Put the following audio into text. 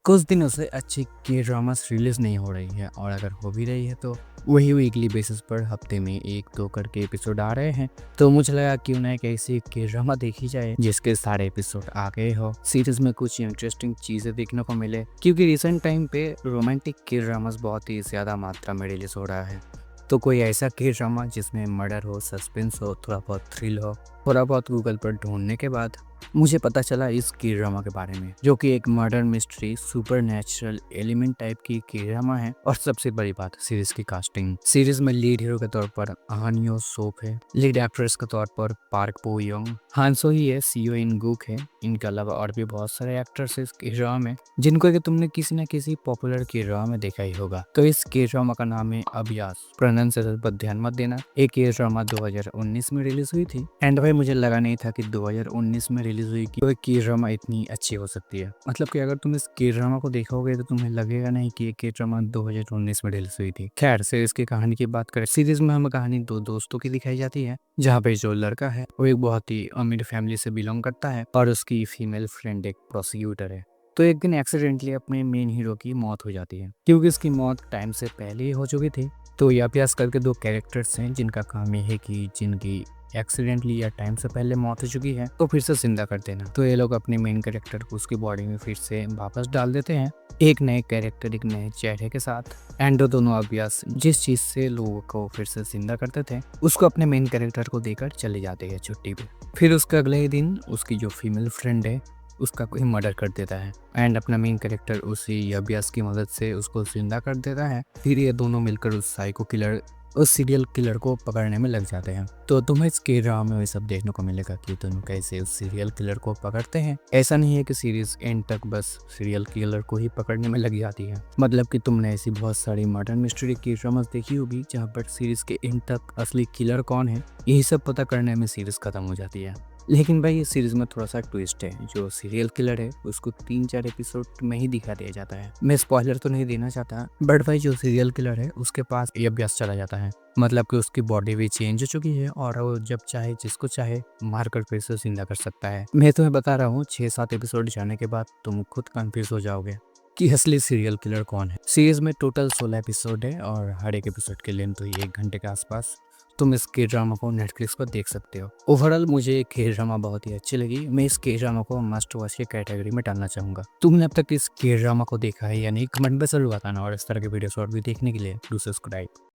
कुछ दिनों से अच्छी के ड्रामास रिलीज़ नहीं हो रही है और अगर हो भी रही है तो वही वीकली बेसिस पर हफ्ते में 1-2 करके एपिसोड आ रहे हैं। तो मुझे लगा क्यों ना एक ऐसी के ड्रामा देखी जाए जिसके सारे एपिसोड आ गए हो, सीरीज में कुछ इंटरेस्टिंग चीज़ें देखने को मिले, क्योंकि रिसेंट टाइम पे रोमांटिक के ड्रामास बहुत ही ज़्यादा मात्रा में रिलीज़ हो रहा है। तो कोई ऐसा के ड्रामा जिसमें मर्डर हो, सस्पेंस हो, थोड़ा बहुत थ्रिल हो। थोड़ा बहुत गूगल पर ढूंढने के बाद मुझे पता चला इस के ड्रामा के बारे में, जो कि एक murder mystery super natural element type की के ड्रामा है। और सबसे बड़ी बात, सीरीज की कास्टिंग। सीरीज में लीड हीरो के तौर पर अहान यो सोप है, लीड एक्ट्रेस के तौर पर पार्क बो योंग, हांसो ही है, सीओ इन गुक है। इनके अलावा और भी बहुत सारे एक्टर्स इस के ड्रामा में, जिनको कि तुमने किसी न किसी पॉपुलर के ड्रामा में देखा ही होगा। तो इस के ड्रामा का नाम है अभ्यास। प्रोनाउंसिएशन पर ध्यान मत देना। एक के ड्रामा 2019 में रिलीज हुई थी एंड भाई मुझे लगा नहीं था कि 2019 में रिलीज हुई कि के ड्रामा इतनी अच्छी हो सकती है। मतलब कि अगर तुम इस के ड्रामा को देखोगे तो तुम्हें लगेगा नहीं कि ये के ड्रामा 2019 में रिलीज हुई थी। खैर, सीरीज की कहानी की बात करें, सीरीज में हमें कहानी दो दोस्तों की दिखाई जाती है, जहाँ पे जो लड़का है वो एक बहुत ही अमीर फैमिली से बिलोंग करता है और उसकी फीमेल फ्रेंड एक प्रोसिक्यूटर है। तो एक दिन एक्सीडेंटली अपने मेन हीरो की मौत हो जाती है, क्योंकि उसकी मौत टाइम से पहले ही हो चुकी थी। तो ये अभ्यास करके दो कैरेक्टर्स हैं जिनका काम ये है कि जिनकी एक्सीडेंटली या टाइम से पहले मौत हो चुकी है तो फिर से जिंदा कर देना। तो ये लोग अपने मेन कैरेक्टर को उसकी बॉडी में फिर से वापस डाल देते हैं, एक नए कैरेक्टर, एक नए चेहरे के साथ। एंड दोनों अभ्यास जिस चीज से लोगों को फिर से जिंदा करते थे उसको अपने मेन कैरेक्टर को देकर चले जाते हैं छुट्टी पे। फिर उसके अगले ही दिन उसकी जो फीमेल फ्रेंड है उसका कोई मर्डर कर देता है एंड अपना मेन कैरेक्टर उसी अभ्यास की मदद से उसको जिंदा कर देता है। फिर ये दोनों मिलकर उस साइको किलर, उस सीरियल किलर को पकड़ने में लग जाते हैं। तो तुम्हें इस के ड्रामा में वही सब देखने को मिलेगा कि दोनों कैसे उस सीरियल किलर को पकड़ते हैं। ऐसा नहीं है कि सीरीज एंड तक बस सीरियल किलर को ही पकड़ने में लग जाती है। मतलब कि तुमने ऐसी बहुत सारी मर्डर मिस्ट्री की ड्रामास देखी होगी जहाँ पर सीरीज के एंड तक असली किलर कौन है यही सब पता करने में सीरीज खत्म हो जाती है। लेकिन भाई इस सीरीज में थोड़ा सा ट्विस्ट है, जो सीरियल किलर है उसको 3-4 एपिसोड में ही दिखा दिया जाता है। मैं स्पॉइलर तो नहीं देना चाहता, बट भाई जो सीरियल किलर है उसके पास ये अभ्यास चला जाता है। मतलब कि उसकी बॉडी भी चेंज हो चुकी है और वो जब चाहे जिसको चाहे मार कर फिर से जिंदा कर सकता है। मैं तुम्हें बता रहा हूँ 6-7 एपिसोड जाने के बाद तुम खुद कंफ्यूज हो जाओगे कि असली सीरियल किलर कौन है। सीरीज में टोटल 16 एपिसोड है और हर एक एपिसोड की लेंथ हुई 1 घंटे के आसपास। तुम इस के ड्रामा को नेटफ्लिक्स पर देख सकते हो। ओवरऑल मुझे के ड्रामा बहुत ही अच्छी लगी। मैं इस के ड्रामा को मस्ट वॉच की कैटेगरी में डालना चाहूंगा। तुमने अब तक इस के ड्रामा को देखा है या नहीं, कमेंट में जरूर बताना। और इस तरह के वीडियोस और भी देखने के लिए डू सब्सक्राइब।